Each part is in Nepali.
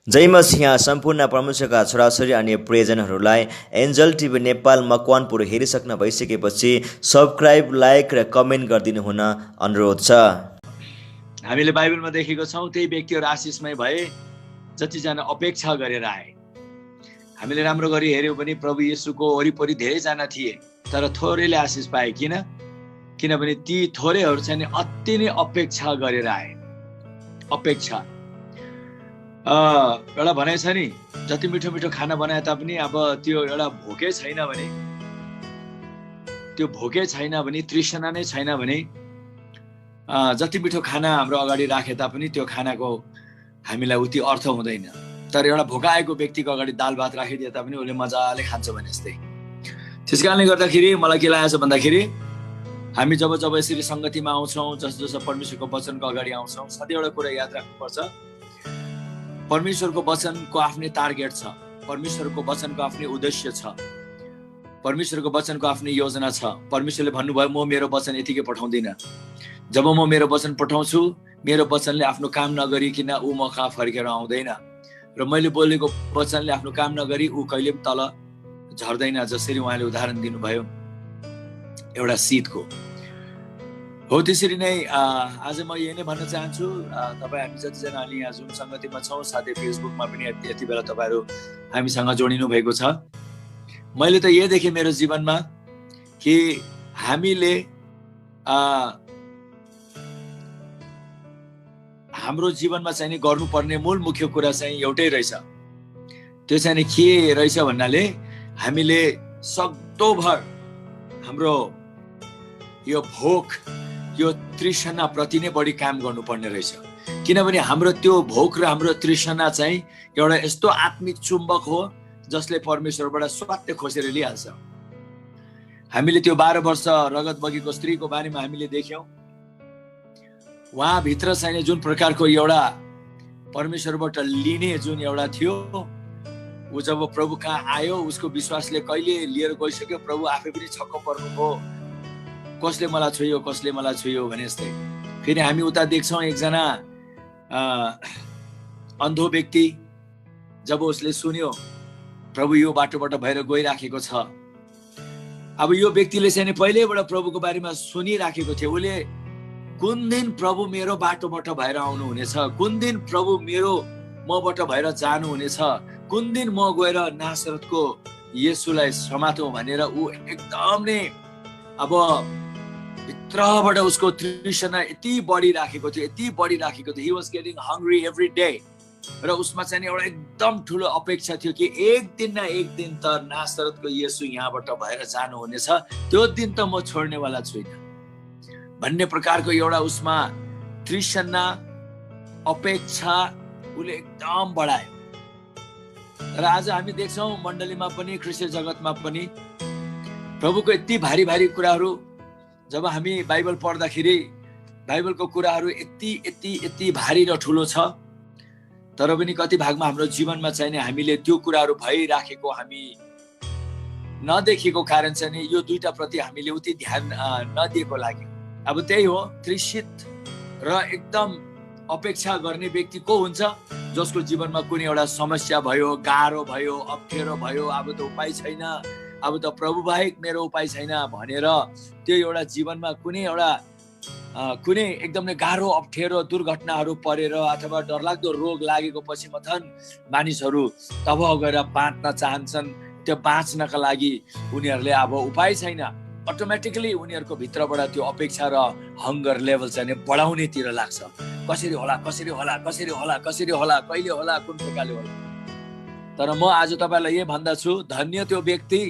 जय मसिह सम्पूर्ण परमेश्वरका छोराछोरी अनि प्रियजनहरूलाई एन्जल टिभी नेपाल मकवानपुर हेरिसक्न भइसकेपछि सब्सक्राइब, लाइक र कमेन्ट गरिदिनु हुन अनुरोध छ। हामीले बाइबलमा देखेको छौँ त्यही व्यक्तिहरू आशिषमय भए जतिजना अपेक्षा गरेर आए। हामीले राम्रो गरी हेर्यौँ भने प्रभु येशूको वरिपरि धेरैजना थिए, तर थोरैले आशिष पाए। किनभने ती थोरैहरू चाहिँ अति नै अपेक्षा गरेर आए। अपेक्षा एउटा भनाइ छ नि, जति मिठो मिठो खाना बनाए तापनि अब त्यो एउटा भोकै छैन भने तृष्णा नै छैन भने जति मिठो खाना हाम्रो अगाडि राखे तापनि त्यो खानाको हामीलाई उति अर्थ हुँदैन। तर एउटा भोकाएको व्यक्तिको अगाडि दाल भात राखिदिए तापनि उसले मजाले खान्छ भने जस्तै। त्यस कारणले गर्दाखेरि मलाई के लागेको छ भन्दाखेरि हामी जब यसरी सङ्गतिमा आउँछौँ, जस परमेश्वरको वचनको अगाडि आउँछौँ, सधैँ एउटा कुरा याद राख्नुपर्छ, परमेश्वरको वचनको आफ्नै टार्गेट छ, परमेश्वरको वचनको आफ्नै उद्देश्य छ, परमेश्वरको वचनको आफ्नै योजना छ। परमेश्वरले भन्नुभयो म मेरो वचन यतिकै पठाउँदिनँ। जब म मेरो वचन पठाउँछु, मेरो वचनले आफ्नो काम नगरिकन ऊ म कहाँ फर्केर आउँदैन, र मैले बोलेको वचनले आफ्नो काम नगरी ऊ कहिले पनि तल झर्दैन। जसरी उहाँले उदाहरण दिनुभयो एउटा सिडको हो, त्यसरी नै आज म यही नै भन्न चाहन्छु। तपाईँ हामी जतिजना अहिले यहाँ जुन सङ्गतिमा छौँ, साथै फेसबुकमा पनि यति बेला तपाईँहरू हामीसँग जोडिनु भएको छ। मैले त यही देखेँ मेरो जीवनमा कि हामीले हाम्रो जीवनमा चाहिँ गर्नुपर्ने मूल मुख्य कुरा चाहिँ एउटै रहेछ। त्यो चाहिँ के रहेछ भन्नाले हामीले सक्दोभर हाम्रो यो भोक, यो तृष्णा प्रति नै बढी काम गर्नुपर्ने रहेछ। किनभने हाम्रो त्यो भोक र हाम्रो तृष्णा चाहिँ एउटा यस्तो आत्मिक चुम्बक हो जसले परमेश्वरबाट स्वात्य खोसेर लिइहाल्छ। हामीले त्यो 12 वर्ष रगत बगेको स्त्रीको बारेमा हामीले देख्यौँ। उहाँभित्र चाहिँ जुन प्रकारको एउटा परमेश्वरबाट लिने जुन एउटा थियो, ऊ जब प्रभु कहाँ आयो, उसको विश्वासले कहिले लिएर गइसक्यो, प्रभु आफै पनि छक्क पर्नुभयो, कसले मलाई छुयो भने जस्तै। फेरि हामी उता देख्छौँ एकजना अन्धो व्यक्ति, जब उसले सुन्यो प्रभु यो बाटोबाट भएर गइराखेको छ, अब यो व्यक्तिले चाहिँ पहिल्यैबाट प्रभुको बारेमा सुनिराखेको थियो। उसले कुन दिन प्रभु मेरो बाटोबाट भएर आउनुहुनेछ, कुन दिन प्रभु मबाट भएर जानुहुनेछ, कुन दिन म गएर नासरतको येशूलाई समातौँ भनेर ऊ एकदम नै अब भित्रबाट उसको तृष्णा यति बढिराखेको थियो। He was getting hungry every day। र उसमा चाहिँ एउटा एकदम ठुलो अपेक्षा थियो कि एक दिन न एक दिन त नासरतको येशू यहाँबाट भएर जानुहुनेछ, त्यो दिन त म छोड्नेवाला छुइनँ भन्ने प्रकारको एउटा उसमा तृष्णा, अपेक्षा उसले एकदम बढायो। र आज हामी देख्छौँ मण्डलीमा पनि, क्रिस्चियन जगतमा पनि प्रभुको यति भारी भारी कुराहरू, जब हामी बाइबल पढ्दाखेरि बाइबलको कुराहरू यति भारी र ठुलो छ, तर पनि कति भागमा हाम्रो जीवनमा चाहिँ हामीले त्यो कुराहरू भइराखेको हामी नदेखेको कारण चाहिँ यो दुईटा प्रति हामीले उति ध्यान नदिएको लागि। अब त्यही हो, तृषित र एकदम अपेक्षा गर्ने व्यक्ति को हुन्छ? जसको जीवनमा कुनै एउटा समस्या भयो, गाह्रो भयो, अप्ठ्यारो भयो, अब त उपाय छैन, अब त प्रभु बाहेक मेरो उपाय छैन भनेर त्यो एउटा जीवनमा कुनै एकदम गाह्रो अप्ठ्यारो दुर्घटनाहरू परेर अथवा डरलाग्दो रोग लागेको पछि मथन मानिसहरू तब गएर बाँच्न चाहन्छन्। त्यो बाँच्नका लागि उनीहरूले अब उपाय छैन, अटोमेटिकली उनीहरूको भित्रबाट त्यो अपेक्षा र हङ्गर लेभल चाहिँ बढाउनेतिर लाग्छ। कसरी होला, कहिले होला, कुन प्रकारले होला। तर म आज तपाईँलाई यो भन्दछु, धन्य त्यो व्यक्ति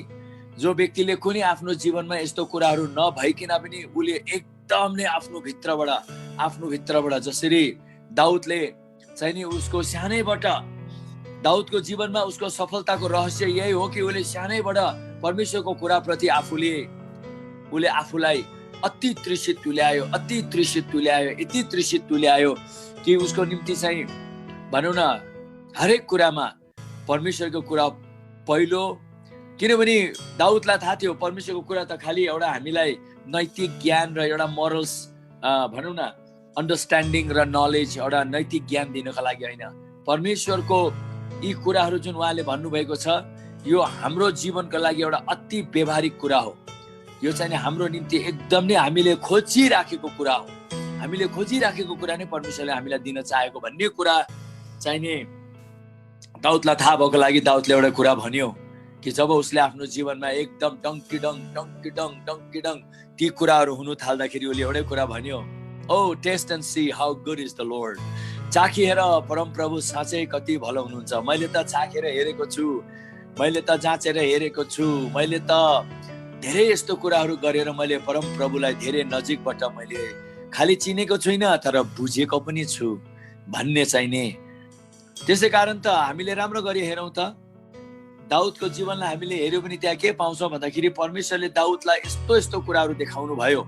जो व्यक्तिले कुनै आफ्नो जीवनमा यस्तो कुराहरू नभइकन पनि उसले एकदम नै आफ्नो भित्रबाट जसरी दाउदले चाहिँ नि उसको सानैबाट, दाउदको जीवनमा उसको सफलताको रहस्य यही हो कि उसले सानैबाट परमेश्वरको कुराप्रति उसले आफूलाई यति तृषित तुल्यायो कि उसको निम्ति चाहिँ भनौँ न हरेक कुरामा परमेश्वरको कुरा पहिलो। किनभने दाउदलाई थाहा थियो परमेश्वरको कुरा त खालि एउटा हामीलाई नैतिक ज्ञान र एउटा मोरल्स भनौँ न अन्डरस्ट्यान्डिङ र नलेज, एउटा नैतिक ज्ञान दिनको लागि होइन, परमेश्वरको यी कुराहरू जुन उहाँले भन्नुभएको छ, यो हाम्रो जीवनको लागि एउटा अति व्यवहारिक कुरा हो। यो चाहिँ हाम्रो निम्ति एकदम नै हामीले खोजिराखेको कुरा हो। हामीले खोजिराखेको कुरा नै परमेश्वरले हामीलाई दिन चाहेको भन्ने कुरा चाहिँ नि दाउदलाई थाहा भएको लागि दाउदले एउटा कुरा भन्यो कि जब उसले आफ्नो जीवनमा एकदम डङ्की डङ ती कुराहरू हुनु थाल्दाखेरि उसले एउटै कुरा भन्यो, O taste and see how good is the Lord. चाखिएर परमप्रभु साँच्चै कति भलो हुनुहुन्छ। मैले त चाखेर हेरेको छु, मैले त जाँचेर हेरेको छु, मैले त धेरै यस्तो कुराहरू गरेर मैले परमप्रभुलाई धेरै नजिकबाट मैले खालि चिनेको छुइनँ तर बुझेको पनि छु भन्ने चाहिँ नि। त्यसै कारण त हामीले राम्रो गरी हेरौँ त दाउदको जीवनलाई हामीले हेऱ्यो भने त्यहाँ के पाउँछौँ भन्दाखेरि परमेश्वरले दाउदलाई यस्तो यस्तो कुराहरू देखाउनु भयो,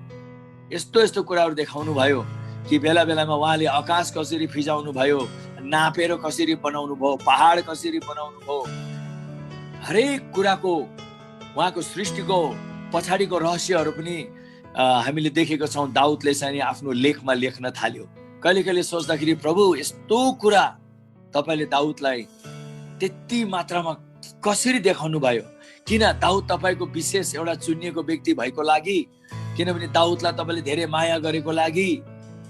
यस्तो यस्तो कुराहरू देखाउनु भयो कि बेला बेलामा उहाँले आकाश कसरी फिजाउनु भयो, नापेर कसरी बनाउनु भयो, पहाड कसरी बनाउनु भयो, हरेक कुराको उहाँको सृष्टिको पछाडिको रहस्यहरू पनि हामीले देखेको छौँ। दाउदले चाहिँ आफ्नो लेखमा लेख्न थाल्यो। कहिले कहिले सोच्दाखेरि प्रभु यस्तो कुरा तपाईँले दाउदलाई त्यति मात्रामा कसरी देखाउनु भयो? किन दाउद तपाईँको विशेष एउटा चुनिएको व्यक्ति भएको लागि, किनभने दाउदलाई तपाईँले धेरै माया गरेको लागि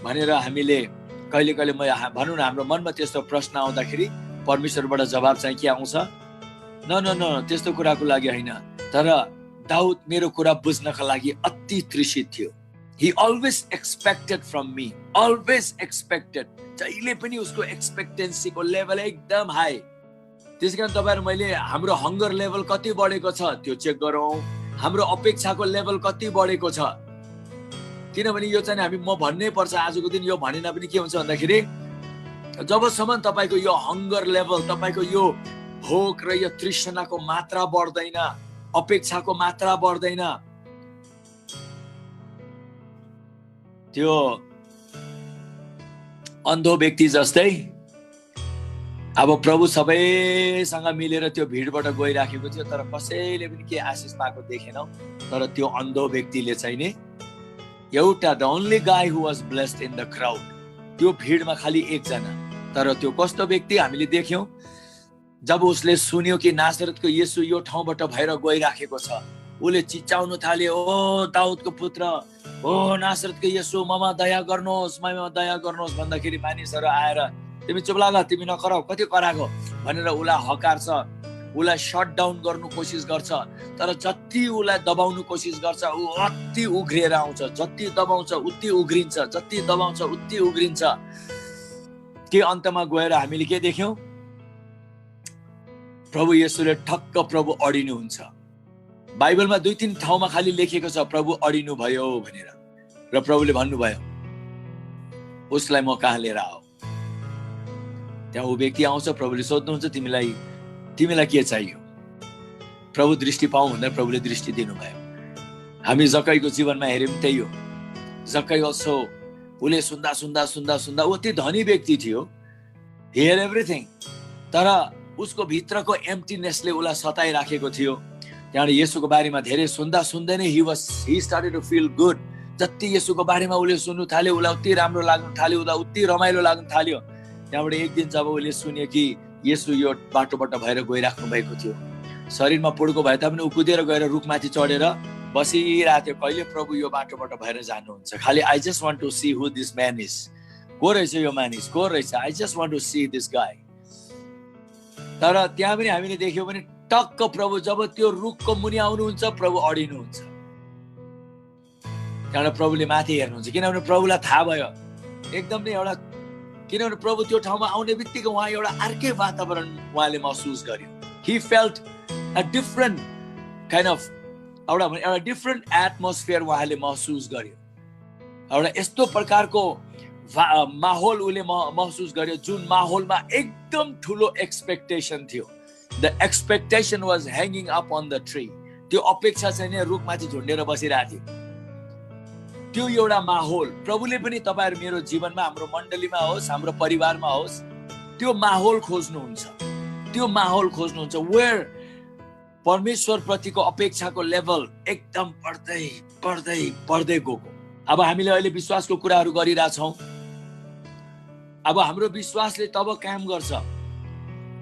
भनेर हामीले कहिले कहिले भनौँ न हाम्रो मनमा त्यस्तो प्रश्न आउँदाखेरि परमेश्वरबाट जवाब चाहिँ के आउँछ? न न न त्यस्तो कुराको लागि होइन। तर दाउद मेरो कुरा बुझ्नका लागि अति तृषित थियो। He always expected from me, always expected। जहिले पनि उसको एक्सपेक्टेन्सीको लेभल एकदम हाई। त्यसैकारण तपाईँहरू मैले हाम्रो हङ्गर लेभल कति बढेको छ त्यो चेक गरौँ, हाम्रो अपेक्षाको लेभल कति बढेको छ। किनभने यो चाहिँ हामी म भन्नै पर्छ आजको दिन, यो भनेन पनि के हुन्छ भन्दाखेरि जबसम्म तपाईँको यो हङ्गर लेभल, तपाईँको यो भोक र यो तृष्णाको मात्रा बढ्दैन, अपेक्षाको मात्रा बढ्दैन, त्यो अन्धो व्यक्ति जस्तै अब प्रभु सबैसँग मिलेर त्यो भिडबाट गइराखेको थियो तर कसैले पनि के आशिष पाएको देखेनौ। तर त्यो अन्धो व्यक्तिले चाहिँ नि एउटा द ओन्ली गाई हु was blessed in the crowd, त्यो भिडमा खालि एकजना। तर त्यो कस्तो व्यक्ति हामीले देख्यौं जब उसले सुन्यो कि नासरतको येशू यो ठाउँबाट भएर गइराखेको छ, उसले चिच्चाउन थाल्यो, ओ दाउदको पुत्र, ओ नासरतको येशू ममा दया गर्नुहोस्, ममा दया गर्नुहोस् भन्दाखेरि मानिसहरू आएर तिमी चुप लाग, तिमी नकराउ, कति कराको भनेर उसलाई हकार्छ, उसलाई शट डाउन गर्नु कोसिस गर्छ। तर जति उसलाई दबाउनु कोसिस गर्छ ऊ अति उग्रिएर आउँछ, जति दबाउँछ उति उग्रिन्छ, जति दबाउँछ उति उग्रिन्छ। के अन्तमा गएर हामीले के देख्यौं? प्रभु येशूले ठक्क प्रभु अडिनुहुन्छ। बाइबलमा 2-3 ठाउँमा खाली लेखिएको छ प्रभु अडिनु भयो भनेर, र प्रभुले भन्नुभयो उसलाई म कहाँ लिएर आऊ। त्यहाँ ऊ व्यक्ति आउँछ, प्रभुले सोध्नुहुन्छ तिमीलाई के चाहियो? प्रभु दृष्टि पाऊ भनेर प्रभुले दृष्टि दिनुभयो। हामी जक्कईको जीवनमा हेर्यौं त्यही हो। जक्कई अल्सो उसले सुन्दा सुन्दा सुन्दा सुन्दा ऊ अति धनी व्यक्ति थियो, हियर एभ्रिथिङ, तर उसको भित्रको एम्प्टीनेसले उसलाई सताइराखेको थियो। त्यहाँबाट येशूको बारेमा धेरै सुन्दा सुन्दै नै he started to feel good। जति येशूको बारेमा उसले सुन्नु थाल्यो उसलाई उति राम्रो लाग्न थाल्यो, उसलाई उति रमाइलो लाग्न थाल्यो। त्यहाँबाट एक दिन जब उसले सुन्यो कि येशू यो बाटोबाट भएर गइराख्नु भएको थियो, शरीरमा पुड्को भए तापनि ऊ कुदेर गएर रुखमाथि चढेर बसिरहेको थियो, कहिले प्रभु यो बाटोबाट भएर जानुहुन्छ, खालि I just want to see who this man is, को रहेछ यो मानिस, को रहेछ, I just want to see this guy. तर त्यहाँ पनि हामीले देख्यौँ भने टक्क प्रभु जब त्यो रुखको मुनि आउनुहुन्छ प्रभु अडिनुहुन्छ। त्यहाँबाट प्रभुले माथि हेर्नुहुन्छ, किनभने प्रभुलाई थाहा भयो एकदम नै एउटा, किनभने प्रभु त्यो ठाउँमा आउने बित्तिकै उहाँ एउटा अर्कै वातावरण उहाँले महसुस गर्यो। He felt a different kind of एउटा डिफरेन्ट एटमोस्फियर उहाँले महसुस गर्यो। एउटा यस्तो प्रकारको माहौल उसले महसुस गर्यो जुन माहौलमा एकदम ठुलो एक्सपेक्टेसन थियो। The expectation was hanging up on the tree. त्यो अपेक्षा चाहिँ नि रुखमाथि झुन्डेर बसिरहेको थियो। त्यो एउटा माहौल प्रभुले पनि तपाईहरु मेरो जीवनमा, हाम्रो मण्डलीमा होस्, हाम्रो परिवारमा होस्, त्यो माहौल खोज्नुहुन्छ, त्यो माहौल खोज्नुहुन्छ वेयर परमेश्वर प्रतिको अपेक्षाको लेभल एकदम बढ्दै बढ्दै बढ्दै गएको। अब हामीले अहिले विश्वासको कुराहरू गरिरहेछौँ। अब हाम्रो विश्वासले तब काम गर्छ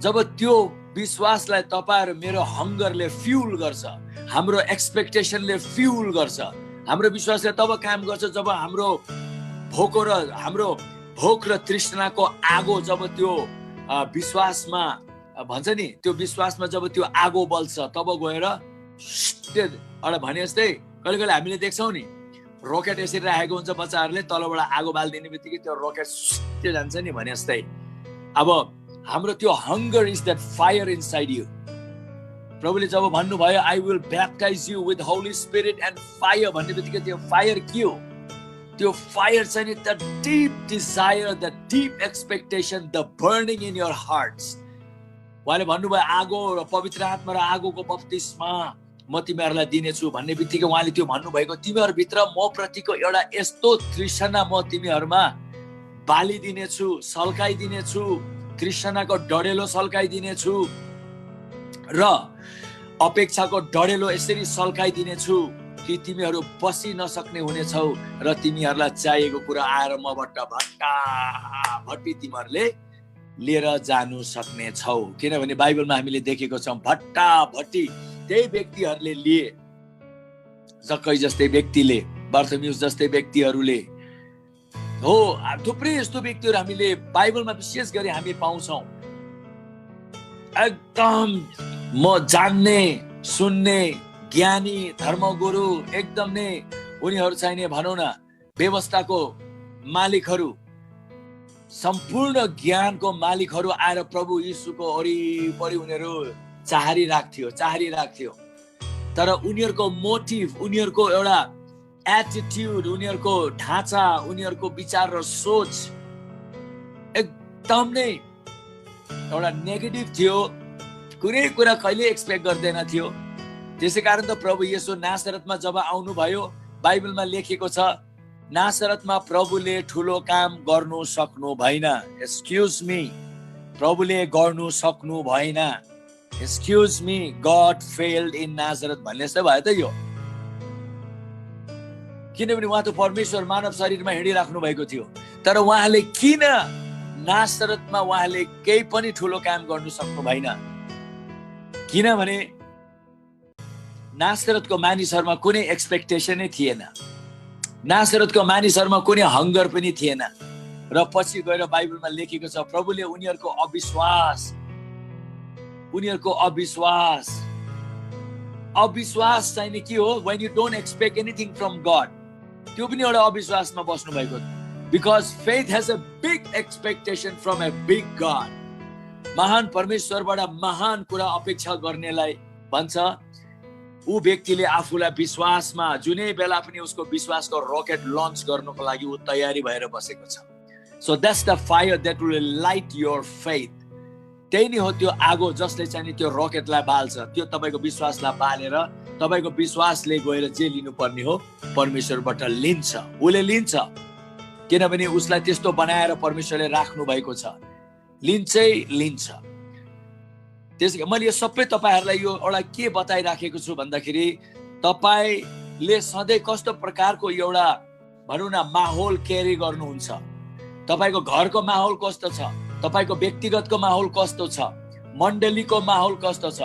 जब त्यो विश्वासलाई तपाईहरु मेरो हंगरले फ्युल गर्छ, हाम्रो एक्सपेक्टेसनले फ्युल गर्छ, हाम्रो विश्वासले तब काम गर्छ जब हाम्रो भोक र तृष्णाको आगो जब त्यो विश्वासमा भन्छ नि, त्यो विश्वासमा जब त्यो आगो बल्छ तब गएर एउटा भने जस्तै कहिले कहिले हामीले देख्छौँ नि, रकेट यसरी राखेको हुन्छ बच्चाहरूले, तलबाट आगो बालिदिने बित्तिकै त्यो रकेट त्यो जान्छ नि भने जस्तै। अब हाम्रो त्यो hunger is that fire inside you. प्रभुले जब भन्नुभयो I will baptize you with Holy Spirit and fire भन्ने बित्तिकै त्यो फायर के हो? त्यो फायर चाहिँ नि the deep desire, the deep expectation, the burning in your hearts. उहाँले भन्नुभयो आगो र पवित्र आत्मा र आगोको बप्तिस्मा म तिमीहरूलाई दिनेछु भन्ने बित्तिकै उहाँले त्यो भन्नुभएको तिमीहरूभित्र म प्रतिको एउटा यस्तो तृष्णा म तिमीहरूमा बालिदिनेछु, सल्काइदिनेछु, तृष्णाको डढेलो सल्काइदिनेछु र अपेक्षाको डढेलो यसरी सल्काइदिनेछु कि तिमीहरू बसि नसक्ने हुनेछौ र तिमीहरूलाई चाहिएको कुरा आएर मबाट भट्टाभट्टी तिमीहरूले लिएर जानु सक्ने छौ। किनभने बाइबलमा हामीले देखेको छौँ भट्टाभट्टी त्यही व्यक्तिहरूले लिए, जक्कै जस्तै व्यक्तिले, बार्थोमेउस जस्तै व्यक्तिहरूले हो। थुप्रै यस्तो व्यक्तिहरू हामीले बाइबलमा विशेष गरी हामी पाउँछौँ। एकदम म जान्ने, सुन्ने, ज्ञानी, धर्मगुरु, एकदम नै उनीहरू चाहिने भनौँ न व्यवस्थाको मालिकहरू, सम्पूर्ण ज्ञानको मालिकहरू आएर प्रभु यीशुको वरिपरि उनीहरू चाहरिराख्थ्यो। तर उनीहरूको मोटिभ, उनीहरूको एउटा एटिट्युड, उनीहरूको ढाँचा, उनीहरूको विचार र सोच एकदम नै एउटा नेगेटिभ थियो। कुनै कुरा कहिले एक्सपेक्ट गर्दैन थियो। त्यसै कारण त प्रभु येशू नासरतमा जब आउनुभयो, बाइबलमा लेखेको छ नासरतमा प्रभुले ठुलो काम गर्नु सक्नु भएन। एक्सक्युज मी, प्रभुले गर्नु सक्नु भएन। Excuse me, God failed in Nazareth भन्ने जस्तै भयो त यो। किनभने उहाँ त परमेश्वर मानव शरीरमा हिँडिराख्नु भएको थियो, तर उहाँले किन नासरतमा उहाँले केही पनि ठुलो काम गर्नु सक्नु भएन? किनभने नासरतको मानिसहरूमा कुनै एक्सपेक्टेसनै थिएन, नासरतको मानिसहरूमा कुनै हंगर पनि थिएन। र पछि गएर बाइबलमा लेखेको छ प्रभुले उनीहरूको अविश्वास चाहिँ नि के हो? when you don't expect anything from God, त्यो पनि एउटा अविश्वासमा बस्नु भएको। because faith has a big expectation from a big God। महान परमेश्वरबाट महान कुरा अपेक्षा गर्नेलाई भन्छ ऊ व्यक्तिले आफूलाई विश्वासमा जुनै बेला पनि उसको विश्वासको रकेट लन्च गर्नको लागि ऊ तयारी भएर बसेको छ। so that's the fire that will light your faith। त्यही नै हो त्यो आगो जसले चाहिँ त्यो रकेटलाई बाल्छ। त्यो तपाईको विश्वासलाई बालेर तपाईको विश्वासले गएर जे लिनुपर्ने हो परमेश्वरबाट लिन्छ, उसले लिन्छ। किनभने उसलाई त्यस्तो बनाएर परमेश्वरले राख्नु भएको छ, लिन्छ। त्यसैले मैले यो सबै तपाईहरुलाई यो एउटा के बताइराखेको छु भन्दाखेरि तपाईले सधैँ कस्तो प्रकारको एउटा भनौँ न माहौल क्यारी गर्नुहुन्छ, तपाईको घरको माहौल कस्तो छ, तपाईको व्यक्तिगतको माहौल कस्तो छ, मण्डलीको माहौल कस्तो छ।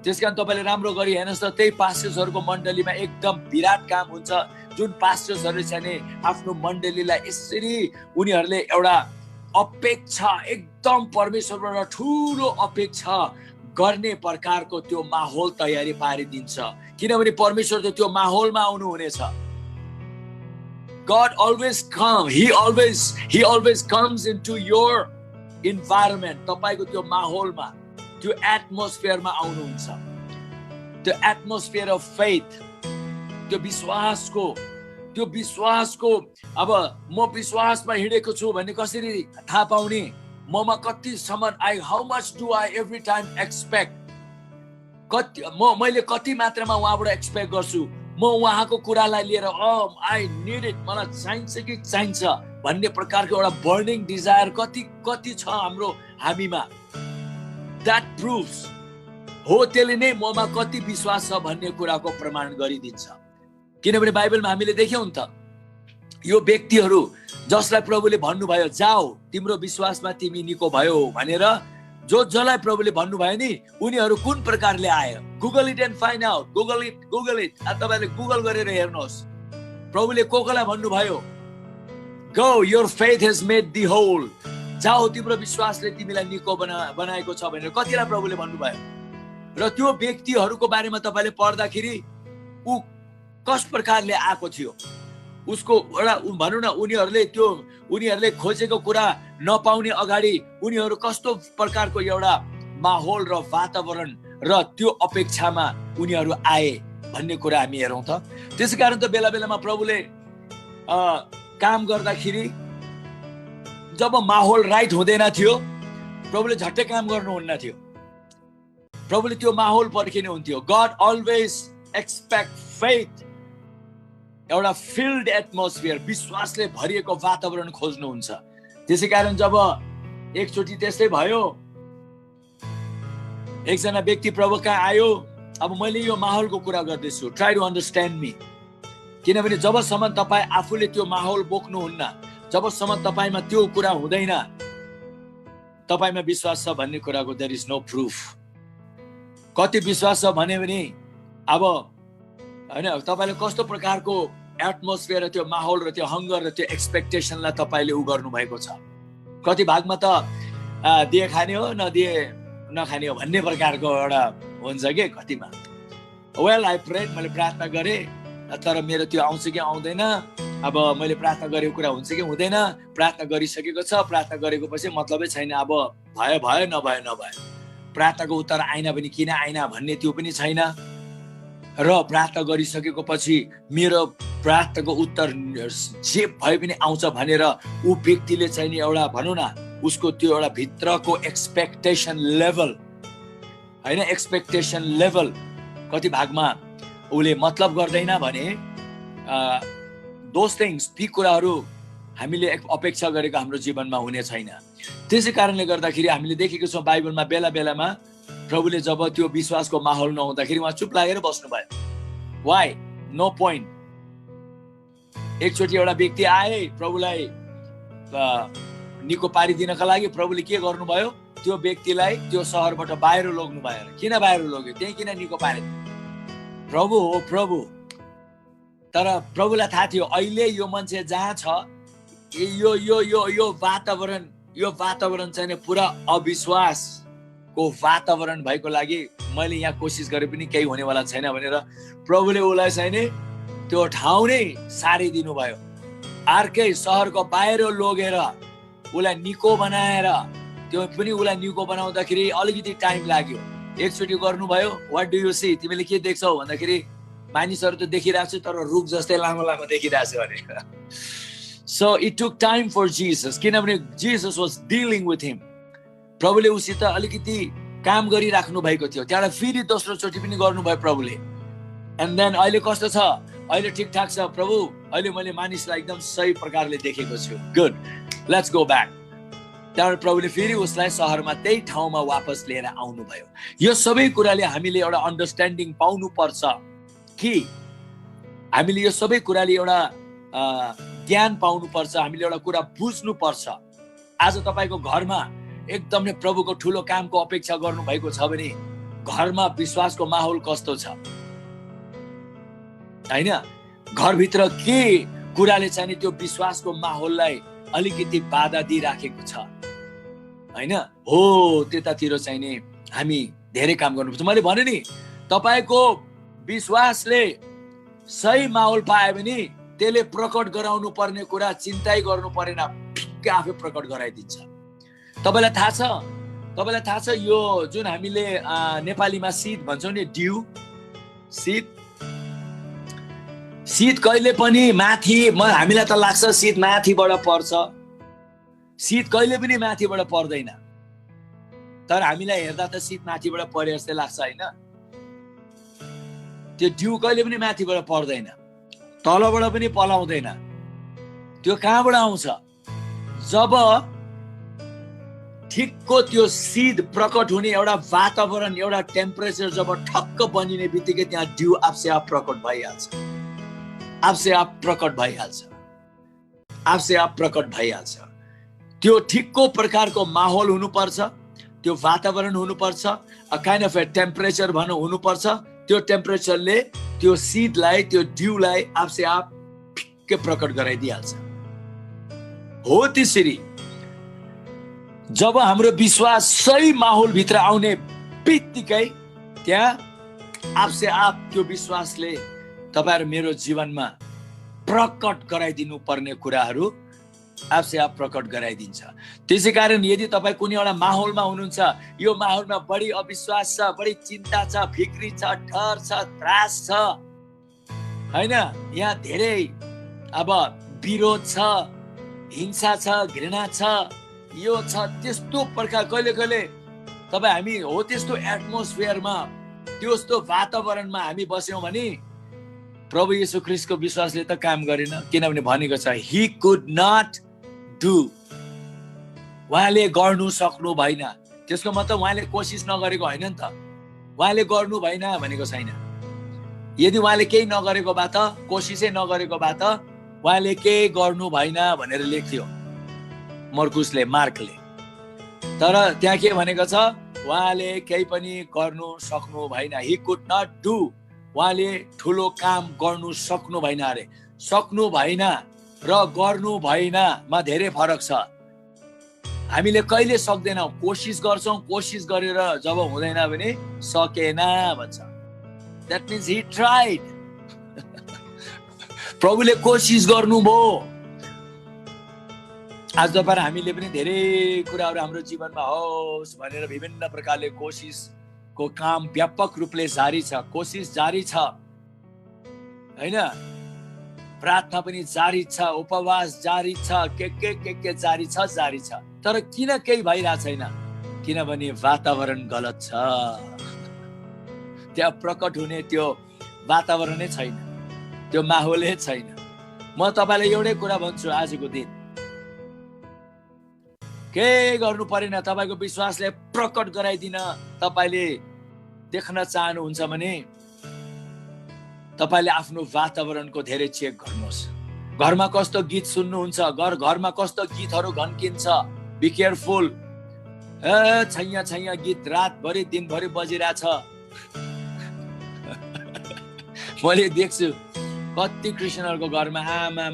त्यसकारण तपाईले राम्रो गरी हेर्नुस् त त्यही पास्टर्सहरुको मण्डलीमा एकदम विराट काम हुन्छ। जुन पास्टर्सहरुले चाहिँ आफ्नो मण्डलीलाई यसरी उनीहरुले एउटा अपेक्षा एकदम परमेश्वरबाट ठूलो अपेक्षा गर्ने प्रकारको त्यो माहौल तयारी पारिदिन्छ। किनभने परमेश्वर त त्यो माहौलमा आउनु हुनेछ। God always come, he always comes into your environment। तपाईको त्यो माहौलमा, त्यो एटमोस्फियरमा आउनुहुन्छ। त्यो एटमोस्फियर अफ फेथ, त्यो विश्वासको अब म विश्वासमा हिँडेको छु भन्ने कसरी थाहा पाउने? ममा कतिसम्म how much do I every time expect, मैले कति मात्रामा उहाँबाट एक्सपेक्ट गर्छु, म उहाँको कुरालाई लिएर आई निड इट, मलाई चाहिन्छ कि चाहिन्छ भन्ने प्रकारको एउटा बर्निङ डिजायर कति छ हामीमा। द्याट प्रुभ्स हो, त्यसले नै ममा कति विश्वास छ भन्ने कुराको प्रमाण गरिदिन्छ। किनभने बाइबलमा हामीले देख्यौं त यो व्यक्तिहरू जसलाई प्रभुले भन्नुभयो जाऊ तिम्रो विश्वासमा तिमी निको भयो भनेर जसलाई प्रभुले भन्नुभयो नि उनीहरू कुन प्रकारले आयो। Google it and find out. Google it तपाईले गुगल गरेर हेर्नुहोस् प्रभुले कोलाई भन्नुभयो, go your faith has made thee whole, जाऊ तिम्रो विश्वासले तिमीलाई निको बनाएको छ भनेर कतिलाई प्रभुले भन्नुभयो। र त्यो व्यक्तिहरूको बारेमा तपाईले पढ्दाखेरि ऊ कस प्रकारले आएको थियो, उसको एउटा भनौँ न उनीहरूले खोजेको कुरा नपाउने अगाडि उनीहरू कस्तो प्रकारको एउटा माहौल र वातावरण र त्यो अपेक्षामा उनीहरू आए भन्ने कुरा हामी हेरौँ त। त्यसै कारण त बेला बेलामा प्रभुले काम गर्दाखेरि जब माहौल राइट हुँदैन थियो प्रभुले झट्टै काम गर्नुहुन्न थियो, प्रभुले त्यो माहौल पर्खिनु हुन्थ्यो। गॉड अलवेज एक्सपेक्ट फेथ, एउटा फिल्ड एटमोस्फियर, विश्वासले भरिएको वातावरण खोज्नुहुन्छ। त्यसै कारण जब एकचोटि त्यस्तै भयो, एकजना व्यक्ति प्रभु कहाँ आयो, अब मैले यो माहौलको कुरा गर्दैछु, ट्राई टु अन्डरस्ट्यान्ड मी, किनभने जबसम्म तपाईँ आफूले त्यो माहौल बोक्नुहुन्न, जबसम्म तपाईँमा त्यो कुरा हुँदैन, तपाईँमा विश्वास छ भन्ने कुराको देयर इज नो प्रुफ। कति विश्वास छ भने अब हैन तपाईले कस्तो प्रकारको एटमोस्फियर र त्यो माहौल र त्यो हंगर र त्यो एक्सपेक्टेसनलाई तपाईले उ गर्नु भएको छ। कति भागमा त दिए खाने हो नखाने हो भन्ने प्रकारको एउटा हुन्छ के कतिमा। वेल आई प्रेड, मैले प्रार्थना गरे तर मेरो त्यो आउँछ कि आउँदैन, अब मैले प्रार्थना गरेको कुरा हुन्छ कि हुँदैन, प्रार्थना गरिसकेको छ, प्रार्थना गरेको पछि मतलबै छैन, अब भयो नभयो, प्रार्थनाको उत्तर आएन भने किन आएन भन्ने त्यो पनि छैन। र प्रार्थना गरिसकेको पछि मेरो प्रार्थनाको उत्तर जे भए पनि आउँछ भनेर ऊ व्यक्तिले चाहिँ नि एउटा भनौँ न उसको त्यो एउटा भित्रको एक्सपेक्टेसन लेभल कति भागमा उसले मतलब गर्दैन भने दोज थिङ्स, ती कुराहरू हामीले अपेक्षा गरेको हाम्रो जीवनमा हुने छैन। त्यसै कारणले गर्दाखेरि हामीले देखेको छौँ बाइबलमा बेला बेलामा प्रभुले जब त्यो विश्वासको माहौल नहुँदाखेरि उहाँ चुप लागेर बस्नुभयो। वाइ? No point. एकचोटि एउटा व्यक्ति आए प्रभुलाई निको पारिदिनका लागि, प्रभुले के गर्नुभयो, त्यो व्यक्तिलाई त्यो सहरबाट बाहिर लोग्नु भयो। किन बाहिर लोग्यो? त्यही किन निको पारिदियो? प्रभु हो प्रभु। तर प्रभुलाई थाहा थियो अहिले यो मान्छे जहाँ छ यो वातावरण चाहिँ पुरा अविश्वासको वातावरण भएको लागि मैले यहाँ कोसिस गरे पनि केही हुनेवाला छैन भनेर प्रभुले उसलाई चाहिँ नि त्यो ठाउँ नै सारिदिनु भयो। अर्कै सहरको बाहिर लगेर उसलाई निको बनाएर, त्यो पनि उसलाई निको बनाउँदाखेरि अलिकति टाइम लाग्यो। एकचोटि गर्नुभयो, व्हाट डु यु सी, तिमीले के देख्छौ भन्दाखेरि मानिसहरू त देखिरहेको छु तर रुख जस्तै लामो लामो देखिरहेको छु भनेर। So it took time for Jesus, किनभने Jesus was dealing with him. प्रभुले उसित अलिकति काम गरिराख्नु भएको थियो, त्यहाँबाट फेरि दोस्रो चोटि पनि गर्नुभयो प्रभुले। एन्ड देन अहिले कस्तो छ? अहिले ठिकठाक छ प्रभु, अहिले मैले मानिसलाई एकदम सही प्रकारले देखेको छु, गुड, लेट्स गो ब्याक। त्यहाँबाट प्रभुले फेरि उसलाई सहरमा त्यही ठाउँमा वापस लिएर आउनुभयो। यो सबै कुराले हामीले एउटा अन्डरस्ट्यान्डिङ पाउनु पर्छ कि हामीले यो सबै कुराले एउटा ज्ञान पाउनु पर्छ, हामीले एउटा कुरा बुझ्नु पर्छ। आज तपाईको घरमा एकदमै प्रभुको ठुलो कामको अपेक्षा गर्नु भएको छ भने घरमा विश्वासको माहौल कस्तो छ हैन? घरभित्र के कुराले चाहिँ त्यो विश्वासको माहौललाई अलिकति बाधा दिइराखेको छ हैन? हो, त्यतातिर चाहिँ नि हामी धेरै काम गर्नुपर्छ। मैले भने नि तपाईको विश्वासले सही माहौल पायो भने त्यसले प्रकट गराउनु पर्ने कुरा चिन्तै गर्नु परेन, ठिक्कै आफै प्रकट गराइदिन्छ। तपाईलाई थाहा छ यो जुन हामीले नेपालीमा शीत भन्छौँ नि, ड्यू, शीत कहिले पनि माथि, हामीलाई त लाग्छ शीत माथिबाट पर्छ, शीत कहिले पनि माथिबाट पर्दैन। तर हामीलाई हेर्दा त शीत माथिबाट परे जस्तै लाग्छ हैन? त्यो ड्यू कहिले पनि माथिबाट पर्दैन, तलबाट पनि पलाउँदैन। त्यो कहाँबाट आउँछ? जब ठिकको त्यो शीत प्रकट हुने एउटा वातावरण, एउटा टेम्परेचर जब ठक्क बनिने बित्तिकै त्यहाँ ड्यू आफसे आप प्रकट भइहाल्छ। त्यो ठिकको प्रकारको माहौल हुनुपर्छ, त्यो वातावरण हुनुपर्छ, a kind of a temperature भनौँ हुनुपर्छ। त्यो टेम्परेचरले त्यो सिडलाई, त्यो ड्यूलाई आपसे आप फिक्कै प्रकट गराइदिइहाल्छ। हो त्यसरी जब हाम्रो विश्वास सही माहौलभित्र आउने बित्तिकै त्यहाँ आपसे आप त्यो विश्वासले तपाईँ र मेरो जीवनमा प्रकट गराइदिनु पर्ने कुराहरू आपसे आप प्रकट गराइदिन्छ। त्यसै कारण यदि तपाईँ कुनै एउटा माहौलमा हुनुहुन्छ, यो माहौलमा बढी अविश्वास छ, बढी चिन्ता छ, फिक्री छ, डर छ, त्रास छ, हैन, यहाँ धेरै अब विरोध छ, हिंसा छ, घृणा छ, यो छ, त्यस्तो प्रकार कहिले कहिले तपाईँ हामी हो त्यस्तो एटमोस्फियरमा, त्यस्तो वातावरणमा हामी बस्यौँ भने प्रभु येशू ख्रीष्टको विश्वासले त काम गरेन। किनभने भनेको छ ही कुड नट डु, उहाँले गर्नु सक्नु भएन। त्यसको मतलब उहाँले कोसिस नगरेको होइन नि त, उहाँले गर्नु भएन भनेको छैन। यदि उहाँले केही नगरेको भए त, कोसिसै नगरेको भए त उहाँले केही गर्नु भएन भनेर लेख्थ्यो मार्कले। तर त्यहाँ के भनेको छ, उहाँले केही पनि गर्नु सक्नु भएन। ही कुड नट डु, उहाँले ठुलो काम गर्नु सक्नु भएन अरे। सक्नु भएन र गर्नु भएनमा धेरै फरक छ। हामीले कहिले सक्दैनौँ, कोसिस गर्छौँ, कोसिस गरेर जब हुँदैन भने सकेन भन्छ। That means he tried. प्रभुले कोसिस गर्नुभयो। आज तपाईँ हामीले पनि धेरै कुराहरू हाम्रो जीवनमा होस् भनेर विभिन्न प्रकारले कोसिसको काम व्यापक रूपले जारी छ। कोसिस जारी छ, हैन, प्रार्थना पनि जारी छ, उपवास जारी छ, के जारी छ। तर किन केही भइरहेको छैन? किनभने वातावरण गलत छ। त्यहाँ प्रकट हुने त्यो वातावरणै छैन, त्यो माहौलै छैन। म तपाईँलाई एउटै कुरा भन्छु आजको दिन, के गर्नु परेन, तपाईँको विश्वासले प्रकट गराइदिन तपाईँले देख्न चाहनुहुन्छ भने तपाईँले आफ्नो वातावरणको धेरै चेक गर्नुहोस्। घरमा कस्तो गीत सुन्नुहुन्छ, घरमा कस्तो गीतहरू घन्किन्छ, बी केयरफुल। छैया गीत रातभरि दिनभरि बजिरहेछ। मैले देख्छु कति क्रिस्चियनहरूको घरमा आमा